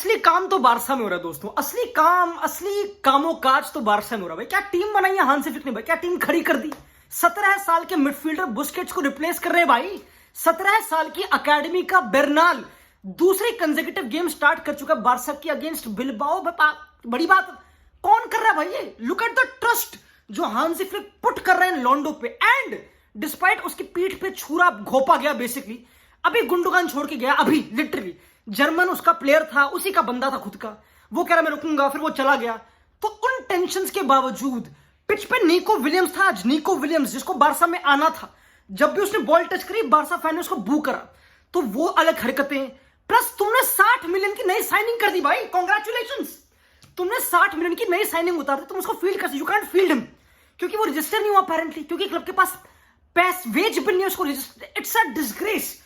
असली काम तो बारसा में हो रहा है दोस्तों। असली कामों काज तो बारसा में हो रहा है भाई। क्या टीम बनाई है हांसी फ्लिक ने भाई, क्या टीम खड़ी कर दी। 17 साल के मिडफील्डर बुस्केट्स को रिप्लेस कर रहे हैं भाई। 17 साल की अकेडमी का बेर्नाल दूसरी कंसेक्यूटिव गेम स्टार्ट कर चुका है बारसा की अगेंस्ट बिलबाओ। बड़ी बात कौन कर रहा है भाई ये। लुक एट द ट्रस्ट जो हांसी फ्लिक पुट कर रहे हैं लोंडो पे। एंड डिस्पाइट उसकी पीठ पे छुरा घोपा गया बेसिकली। अभी गुंडोगान छोड़ के गया, अभी लिटरली जर्मन उसका प्लेयर था, उसी का बंदा था खुद का। वो कह रहा मैं रुकूंगा, फिर वो चला गया। तो उन टेंशन के बावजूद पिच पे नीको विलियम्स था आज। नीको विलियम्स जिसको बारसा में आना था, जब भी उसने बॉल टच करी बारसा फैन ने उसको बू करा। तो वो अलग हरकतें, प्लस तुमने 60 मिलियन की नई साइनिंग कर दी भाई। कॉन्ग्रेचुलेशंस, तुमने 60 मिलियन की नई साइनिंग उतार दी। तुम उसको फील्ड कर, यू कांट फील्ड हिम क्योंकि वो रजिस्टर नहीं हुआ अपेरेंटली, क्योंकि क्लब के पास वेज बिल नहीं है उसको रजिस्टर। It's a disgrace.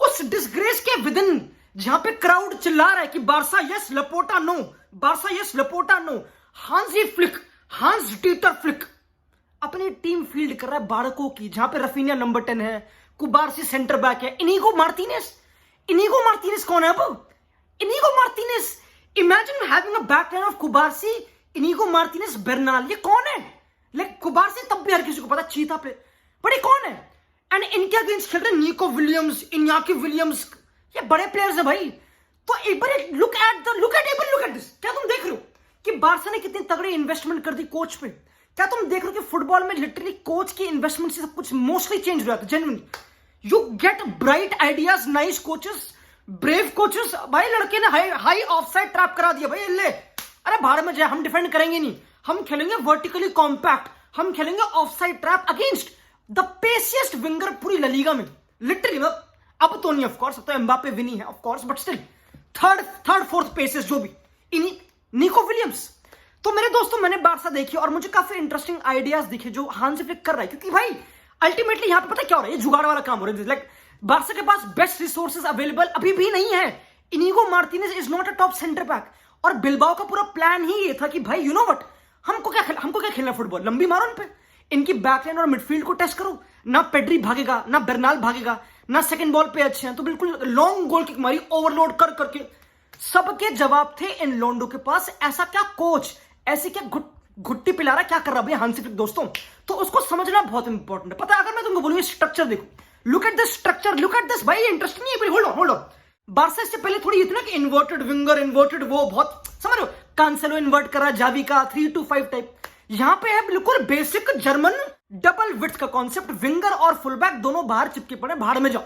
उस डिसग्रेस के विदिन जहां पे क्राउड चिल्ला रहा है कि Barca yes Laporta no, Barca yes Laporta no, Hansi Flick, Hans Dieter Flick अपनी टीम फील्ड कर रहा है बाड़कों की, जहां पे रफीनिया नंबर 10 है, कुबारसी सेंटर बैक है, इनीगो मार्टिनेज कौन है अब? Inigo Martinez. Imagine having a back line of Cubarsi, Inigo Martinez, Bernal. ये कौन है? लाइक कुबारसी तब भी हर किसी को पता चीता पे, बट ये कौन है? एंड इनके अगेंस्ट खेल रहे निको विलियम्स, इन्याकी विलियम्स, ये बड़े प्लेयर्स है भाई। तो एक बार लुक एट दिस। क्या तुम देख रहे हो कि बारसा ने कितनी तगड़ी इन्वेस्टमेंट कर दी कोच पे? क्या तुम देख रहे हो कि फुटबॉल में लिटरली कोच की इन्वेस्टमेंट से सब कुछ मोस्टली चेंज हो जाता है। Genuinely you get bright ideas, nice coaches, brave coaches. भाई लड़के ने हाई ऑफसाइड ट्रैप करा दिया भाई। ले अरे भाड़ में जाए, हम डिफेंड करेंगे नहीं, हम खेलेंगे वर्टिकली कॉम्पैक्ट, हम खेलेंगे offside trap against the paciest winger पूरी ला लीगा में। लिटरली अब तो नहीं, ऑफ कोर्स अब तो एम्बापे विनी है of course, but still third fourth paces जो भी निको विलियम्स। तो मेरे दोस्तों मैंने बारसा देखी और मुझे काफी इंटरेस्टिंग आइडियाज दिखे जो हांसी फ्लिक कर रहा है, क्योंकि भाई अल्टीमेटली यहां पे पता क्या हो रहा है, ये जुगाड़ वाला काम हो रहा है। लाइक बारसा के पास बेस्ट रिसोर्सेज अवेलेबल अभी भी नहीं है। Inigo Martinez is not a top centre back. और बिलबाओ का पूरा प्लान ही ये था कि भाई यू नो व्हाट, हमको क्या खेलना फुटबॉल, लंबी मारो इन पे, इनकी बैकलाइन और मिडफील्ड को टेस्ट करो। ना पेड्री भागेगा, ना बेर्नाल भागेगा, ना सेकंड बॉल पे अच्छे हैं, तो बिल्कुल लॉन्ग गोल किक मारी ओवरलोड कर करके। सबके जवाब थे इन लोंडो के पास। ऐसा क्या कोच, ऐसे क्या घुट्टी पिला रहा, क्या कर रहा भाई हांसी फ्लिक दोस्तों? तो उसको समझना बहुत इंपॉर्टेंट है। पता है अगर मैं तुमको बोलूं स्ट्रक्चर देखो, look at this structure, look at this भाई, इंटरेस्टिंग नहीं है। Hold on. बारसा इससे पहले थोड़ी इतना कि इन्वर्टेड विंगर, इन्वर्टेड वो बहुत समझ रहे हो, कांसेलो इन्वर्ट कर रहा, जावी का 3-2-5 टाइप। यहां पे है बिल्कुल बेसिक जर्मन डबल विड्थ का कॉन्सेप्ट। विंगर और फुलबैक दोनों बाहर चिपके पड़े, भाड़ में जाओ।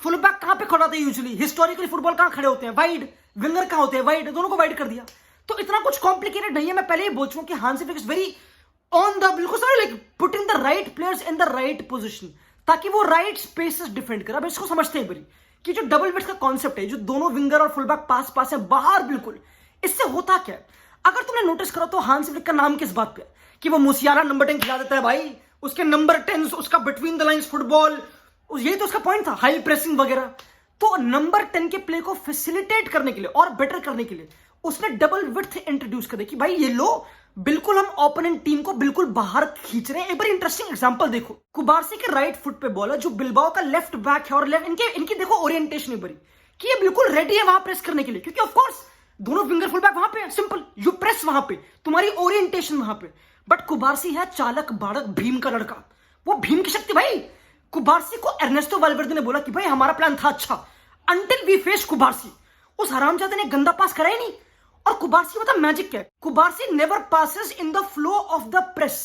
फुलबैक कहां पे खड़ा होता है यूजुअली, हिस्टोरिकली फुटबॉल कहां खड़े होते हैं, वाइड। विंगर कहां होते हैं, वाइड। दोनों को वाइड कर दिया। तो इतना कुछ कॉम्प्लिकेटेड नहीं है। मैं पहले ही बोल चुका हूं कि Hansi Flick is very on the बिल्कुल like putting the right players in the right position, ताकि वो राइट स्पेसेस डिफेंड करे। अब इसको समझते हैं बड़ी कि जो डबल विड्थ का कॉन्सेप्ट है, जो दोनों विंगर और फुलबैक पास है बाहर बिल्कुल, इससे होता क्या है? अगर तुमने नोटिस करो तो हांसी फ्लिक का नाम किस बात पे है कि वो मुसियाला नंबर 10 खिला देता है भाई, उसके नंबर 10, उसका बिटवीन द लाइंस फुटबॉल, यही तो उसका पॉइंट था, हाई प्रेसिंग वगैरह। तो नंबर 10 के प्ले को फैसिलिटेट करने के लिए और बेटर करने के लिए उसने डबल विड्थ इंट्रोड्यूस कर दी कि भाई ये लो, बिल्कुल हम ओपोनेंट टीम को बिल्कुल बाहर खींच रहे हैं। एक बार इंटरेस्टिंग एग्जांपल देखो, कुबारसी के राइट फुट पे बॉल है, जो बिलबाओ का लेफ्ट बैक है, और इनकी देखो ओरिएंटेशन है बड़ी कि ये बिल्कुल रेडी है वहां प्रेस करने के लिए, क्योंकि ऑफ कोर्स दोनों विंगर फुल बैक वहां पे, सिंपल यू प्रेस वहां पे, तुम्हारी ओरिएंटेशन वहां पे। बट कुबारसी है चालक बाड़क भीम का लड़का, वो भीम की शक्ति भाई। कुबारसी को एर्नेस्टो वाल्वेर्दे ने बोला कि भाई हमारा प्लान था अच्छा, अंटिल वी फेस कुबारसी। उस हरामजादे ने गंदा पास करा ही नहीं। और कुबारसी मतलब मैजिक क्या है, Cubarsi never passes in the flow of the press.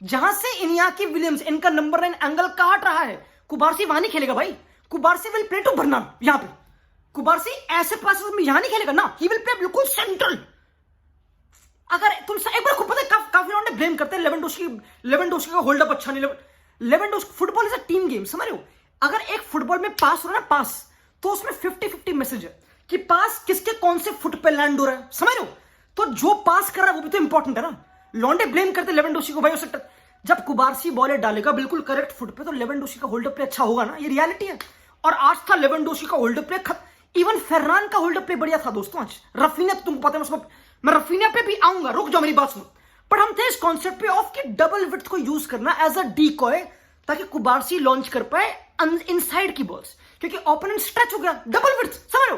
जहां से इनियाकी विलियम्स इनका नंबर 9 एंगल काट रहा है, कुबारसी वहां नहीं खेलेगा भाई। Cubarsi will play to Bernal. यहां पे कुबारसी ऐसे पासेस में यहां नहीं खेलेगा ना, ही विल प्ले बिल्कुल सेंट्रल। अगर तुम एक बार खुद पता है, काफी लोगों ने ब्लेम करते हैं लेवेंडोस्की का होल्ड अप अच्छा नहीं। Lewandowski, football is a team game, समझ रहे हो? अगर एक फुटबॉल में पास हो रहा है ना, पास, तो उसमें 50-50 मैसेज है कि पास किसके कौन से फुट पे लैंड हो रहा है, समझ रहे हो? तो जो पास कर रहा है वो भी तो इंपॉर्टेंट है ना। लॉन्डे ब्लेम करते लेवेंडोस्की को भाई, उसे जब कुबारसी बॉल डालेगा बिल्कुल करेक्ट फुट पे, तो लेवेंडोस्की का होल्ड अप प्ले अच्छा होगा ना, ये रियलिटी है। और आज था लेवेंडोस्की का होल्ड अप प्ले, इवन फेर्रान का होल्ड अप प्ले बढ़िया था दोस्तों आज। रफीनिया तो तुमको पता है, उसमें मैं रफीनिया पे भी आऊंगा, रुक जाओ मेरी बात सुनो। पर हम थे इस कॉन्सेप्ट पे ऑफ कि डबल विड्थ को यूज करना एज अ डीकॉय, ताकि कुबारसी लॉन्च कर पाए इनसाइड की बॉल्स, क्योंकि ओपोनेंट स्ट्रेच हो गया, डबल विड्थ, समझ लो।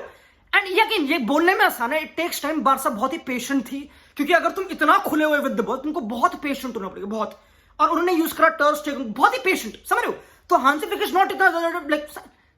एंड ये बोलने में आसान है, इट टेक्स टाइम। बारसा बहुत ही पेशेंट थी, क्योंकि अगर तुम इतना खुले हुए विद द बॉल, तुमको बहुत पेशेंट होना पड़ेगा, बहुत। और उन्होंने यूज करा टर्र स्टेगन, बहुत ही पेशेंट, समझ रहे हो। तो हांसी फ्लिक इज नॉट इतना लाइक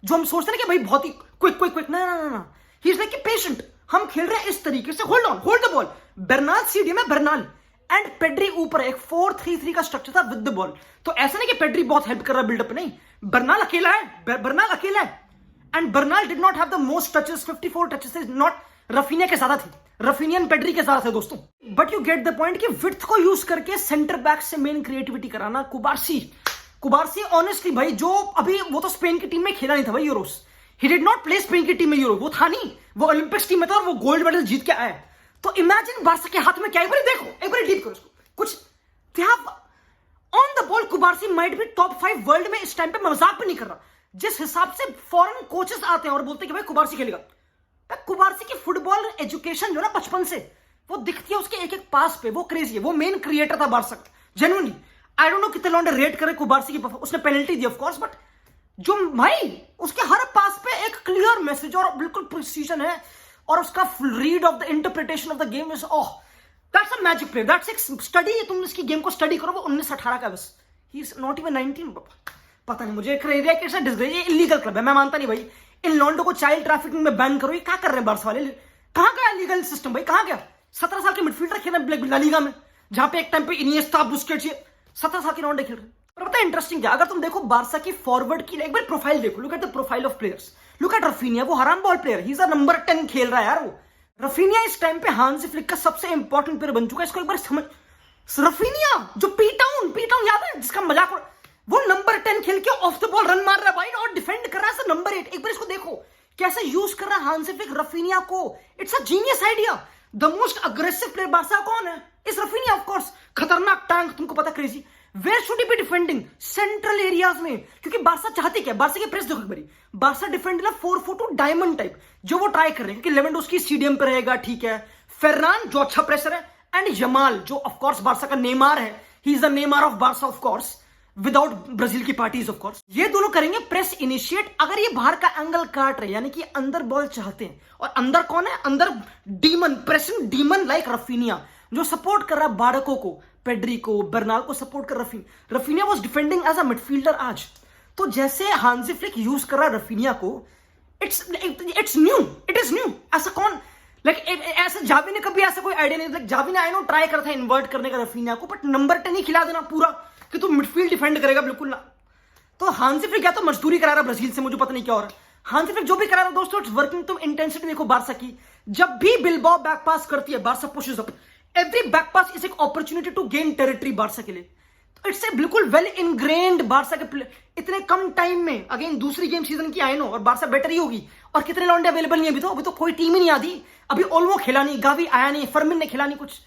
जो हम सोचते हैं कि भाई बहुत ही क्विक क्विक क्विक, ना ना ना, ही इज लाइक पेशेंट। हम खेल रहे हैं इस तरीके से, hold on, hold the ball. Bernal CD में बर्नाल एंड पेड्री ऊपर, एक 4-3-3 का स्ट्रक्चर था विद द बॉल। तो ऐसा नहीं कि पेड्री बहुत हेल्प कर रहा है बिल्डअप, नहीं, बर्नाल अकेला है, बर्नाल अकेला है। And Bernal did not have the most touches, 54 touches is not, Raphinha के ज्यादा थी, रफीनियन पेड्री के ज्यादा थे दोस्तों। But you get the point कि विड्थ को यूज करके सेंटर बैक से मेन क्रिएटिविटी कराना। कुबारसी ऑनेस्टली भाई, जो अभी वो तो स्पेन की टीम में खेला नहीं था भाई Euros, he did not play Spain की टीम में यूरो, वो था नहीं, वो ओलंपिक्स टीम में था और वो गोल्ड मेडल जीत के आया। तो इमेजिन बारसा के हाथ में क्या है, एक बार देखो, एक बार डीप करो इसको, कुछ they have on the ball. कुबारसी might be top 5 world में इस टाइम पे, मजाक भी नहीं कर रहा। जिस हिसाब से फॉरेन कोचेस आते हैं और बोलते हैं कि भाई कुबारसी खेलेगा, कुबारसी की फुटबॉल एजुकेशन जो ना बचपन से वो दिखती है उसके एक एक पास पे, वो क्रेजी है, वो मेन क्रिएटर था बारसा का, जेन्युइनली। आई डोंट नो कितने लौंडे रेट करे कुबारसी की, उसने penalty the of course, but जो भाई उसके हर पास पे एक क्लियर मैसेज और बिल्कुल प्रिसीजन है, और उसका read of the interpretation of the game is oh, that's a magic play, that's एक स्टडी। तुम इसकी गेम को स्टडी करो, वो 19-18 का बस, ही इज नॉट इवन 19, पता नहीं मुझे, कैसा डिस्ग्रेस, ये इलीगल क्लब है, मैं मानता नहीं भाई। इन लॉन्डो को चाइल्ड ट्रैफिकिंग में बैन करो, ये क्या कर रहे हैं बार्सा वाले, कहां गया लीगल सिस्टम भाई, कहां गया। 17 साल के मिडफील्डर खेल रहे हैं ला लीगा में, जहां पे एक टाइम पे इनिएस्टा, बुस्केट्स, 17 साल के लॉन्डे खेल रहे हैं। पर पता है इंटरेस्टिंग क्या, अगर तुम देखो बारसा की फॉरवर्ड की एक बार प्रोफाइल देखो, look at the profile of players, look at Raphinha, वो हराम ball player, he is a number 10 खेल रहा है यार वो। रफीनिया इस टाइम पे हांसी फ्लिक का सबसे इंपॉर्टेंट प्लेयर बन चुका है, इसको एक बार समझ। रफीनिया जो पी टाउन याद है, जिसका मजाक, वो नंबर 10 खेल के ऑफ द बॉल रन मार रहा है भाई, और डिफेंड कर रहा है नंबर 8। एक बार इसको देखो कैसे यूज कर रहा है हांसी फ्लिक रफीनिया को, it's a genius idea. The most aggressive player Barca कौन है, इस रफीनिया ऑफ कोर्स, खतरनाक टैंक, तुमको पता crazy. Where should he be defending, central areas में, क्योंकि बारसा चाहती क्या, बारसा की प्रेस देखो एक बारी, बारसा डिफेंड ना 4-4-2 डायमंड टाइप, जो वो ट्राई कर रहे हैं, क्योंकि लेवेंडोस्की सीडीएम पे रहेगा, ठीक है, फेर्नान जो अच्छा प्रेसर है, एंड यमाल जो ऑफ कोर्स बारसा का नेमार है, he is the Neymar of Barça of course, without Brazil की पार्टीज ऑफ कोर्स। ये दोनों करेंगे प्रेस इनिशिएट। अगर ये बाहर का एंगल काट रहे, यानी कि अंदर बॉल चाहते हैं, और अंदर कौन है, अंदर demon, pressing demon like Raphinha, जो सपोर्ट कर रहा है बारको को, पेड्री को, बर्नाल को सपोर्ट कर Raphinha was defending as a midfielder आज। तो जैसे हांसी फ्लिक यूज कर रहा है रफीनिया को, it's new, it is new. ऐसा कौन, लाइक ऐसे जावी ने कभी ऐसा कोई आइडिया नहीं, लाइक जावी ने आई नो ट्राई करा था इन्वर्ट करने का रफीनिया को, बट नंबर 10 ही खिला देना पूरा कि तू मिडफील्ड डिफेंड करेगा, बिल्कुल ना। तो हांसी फ्लिक या तो मजदूरी करा रहा ब्राजील से, मुझे पता नहीं क्या हो रहा है। हांसी फ्लिक जो भी करा रहा है दोस्तों, इट्स वर्किंग। तुम इंटेंसिटी देखो बारसा की, जब भी बिलबाओ बैक पास करती है, Barca pushes up, every back pass is एक opportunity to gain territory Barca के लिए। तो इट्स ए बिल्कुल वेल इनग्रेन्ड बारसा के प्ले, इतने कम टाइम में, अगेन दूसरी गेम सीजन की आई नो, और बारसा बेटर ही होगी। और कितने लॉन्डे अवेलेबल नहीं, अभी तो कोई टीम ही नहीं आती, अभी ओल्मो खेला नहीं, गावी आया नहीं, फर्मिन ने खेला नहीं कुछ,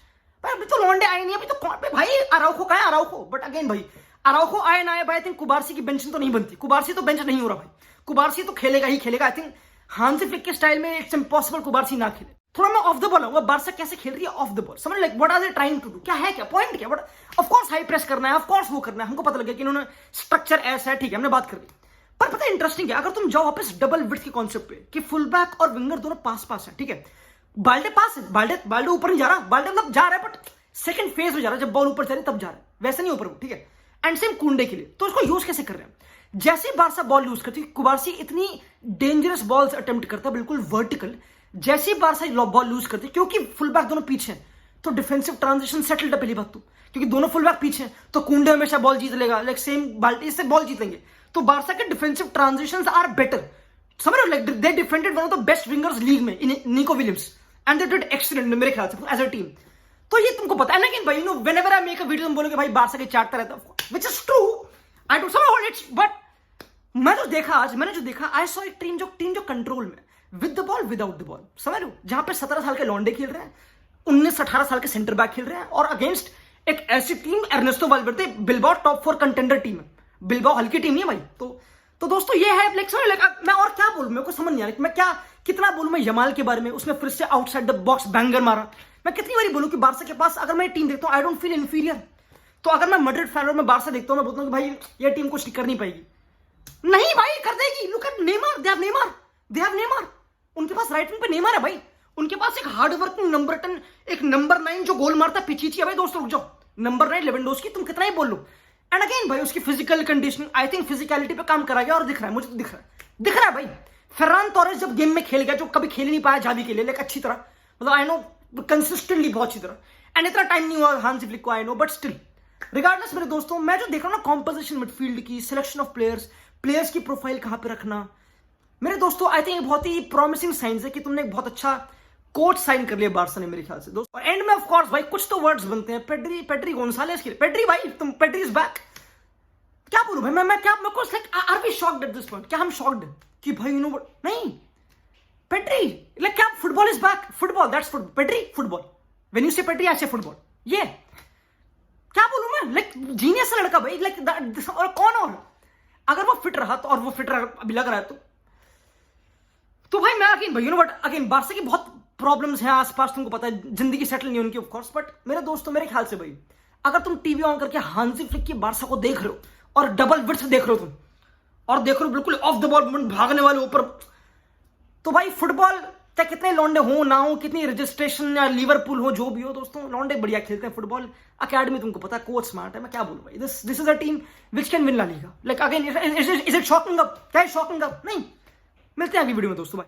अभी तो लॉन्डे आए नहीं, अभी तो कौन पे भाई, अराउखो का है, अराउखो, बट अगेन भाई अराउखो आए ना आए भाई, आई थिंक कुबारसी की बेंच तो नहीं बनती, कुबारसी तो बेंच नहीं हो रहा भाई, कुबारसी तो खेलेगा ही खेलेगा। आई थिंक हांसी फ्लिक के स्टाइल में इट्स इम्पॉसिबल कुबारसी ना खेले। थोड़ा मैं ऑफ द बॉल हूं, बारसा कैसे खेल रही है ऑफ द बॉल, समझ, like what are they trying to do, क्या है, क्या पॉइंट क्या, but of course high press करना है, ऑफ कोर्स वो करना है, हमको पता लग गया कि इन्होंने स्ट्रक्चर ऐसा है, ठीक है, हमने बात कर ली। पर पता है इंटरेस्टिंग है, अगर तुम जाओ वापस डबल विड्थ के कॉन्सेप्ट पे, कि फुल बैक और विंगर दोनों पास पास है, ठीक है, बाल्डे पास है, बाल्डे ऊपर नहीं जा रहा, बाल्डे मतलब जा रहा है, बट सेकंड फेज में जा रहा है, जब बॉल ऊपर जा रही है तब जा रहा है, वैसे नहीं ऊपर, ठीक है। एंड सेम कुंडे के लिए, तो उसको यूज कैसे कर रहे हैं, जैसे बारसा बॉल यूज करती है, कुबारसी इतनी डेंजरस बॉल्स अटेम्प्ट करता है बिल्कुल वर्टिकल, जैसे बारसा बॉल यूज करती है, क्योंकि फुल बैक दोनों पीछे हैं, तो डिफेंसिव ट्रांजिशन सेटल्ड है पहली बात तो, क्योंकि दोनों फुल बैक पीछे हैं, तो कुंडे हमेशा बॉल जीत लेगा, लाइक सेम बाल्टी से बॉल जीतेंगे। तो बारसा के डिफेंसिव ट्रांजिशंस आर बेटर, समझ रहे हो, like they defended one of the best wingers league में in Nico Williams, and they did excellent मेरे ख्याल से एज अ टीम। तो ये तुमको पता है ना कि भाई, you no, whenever I make a video तुम बोलोगे भाई बारसा के चाटता रहता है, which is true, I don't somehow it's, but मैंने जो देखा आई सॉ एक टीम जो कंट्रोल में, with the ball without the ball, समझ रहे हो, जहां पे 17 साल के लॉन्डे खेल रहे हैं, 19-18 साल के सेंटर बैक खेल रहे हैं, और अगेंस्ट एक ऐसी team Ernesto Valverde, Bilbao top 4 contender team है, बिलबाओ हल्की टीम नहीं है भाई। तो दोस्तों ये है, लाइक समझ, लाइक मैं और क्या बोलूं, मेरे को समझ नहीं आ रहा, मैं क्या कितना बोलूं मैं यमाल के बारे में, उसने फिर से आउटसाइड द बॉक्स बैंगर मारा, मैं कितनी बार बोलूं कि बारसा के पास अगर मैं टीम देखता हूं, आई डोंट फील इंफीरियर। तो अगर मैं मैड्रिड फैन और मैं बारसा देखता हूं, मैं बोलता हूं कि भाई ये टीम कुछ कर नहीं पाएगी, नहीं भाई कर देगी, look at Neymar, they have Neymar, उनके पास राइट विंग पे नेमार है भाई, उनके पास एक हार्ड वर्किंग नंबर 10, एक नंबर 9 जो गोल मारता है पिचीची है भाई। दोस्तों रुक जाओ, नंबर 9 लेवेंडोस्की, तुम कितना ही बोल लो। एंड अगेन भाई उसकी physical condition, I think physicality पे काम करा गया और दिख रहा है, मुझे तो दिख रहा है भाई। फर्रान टोरेस जब गेम में खेल गया, जो कभी खेल नहीं पाया जावी के लिए, लेकिन अच्छी तरह, मतलब आई नो कंसिस्टेंटली बहुत अच्छी तरह, एंड इतना टाइम नहीं हुआ हांसी फ्लिक को, I know, but still regardless मेरे दोस्तों, मैं जो देख रहा हूँ ना कॉम्पोजिशन मिडफील्ड की, सिलेक्शन ऑफ प्लेयर्स की प्रोफाइल कहां पे रखना, मेरे दोस्तों आई थिंक बहुत ही प्रॉमिसिंग साइंस है कि तुमने एक बहुत अच्छा कोच साइन कर लिया बार्सा ने मेरे ख्याल से दोस्तों। और एंड में ऑफ कोर्स भाई कुछ तो वर्ड्स बनते हैं, पेड्री गोंसालेस के लिए, पेड्री भाई तुम, पेड्री इज बैक। क्या बोलूं भाई, मैं क्या, मेरे को like are we shocked at this point, क्या हम शॉक्ड कि भाई यू नो नहीं, पेड्री लाइक क्या, football is back, football that's football, Pedri football, when you say Pedri I say football, ये क्या बोलूं मैं, लाइक जीनियस लड़का भाई, लाइक और कौन, और अगर वो फिट रहा तो, और वो फिट रहा अभी लग रहा है तो भाई मैं अगेन भाई you no but again Barca की बहुत प्रॉब्लम्स हैं आसपास, तुमको पता है, जिंदगी सेटल नहीं उनकी ऑफ कोर्स, बट मेरे दोस्तों मेरे ख्याल से भाई अगर तुम टीवी ऑन करके हांसी फ्लिक की बार्सा को देख रहे हो और डबल विड्थ देख रहे हो तुम, और देख रहे हो बिल्कुल ऑफ द बॉल भागने वाले ऊपर, तो भाई फुटबॉल चाहे कितने लौंडे हो ना हो, कितनी रजिस्ट्रेशन या लिवरपूल हो, जो भी हो दोस्तों, लौंडे बढ़िया खेलते हैं फुटबॉल। अकेडमी तुमको पता है, कोच स्मार्ट है, मैं क्या बोलूं भाई, this is a team which can win La Liga. Like again is it shocking up, क्या शॉकिंग अप नहीं। मिलते हैं अगली वीडियो में दोस्तों, भाई।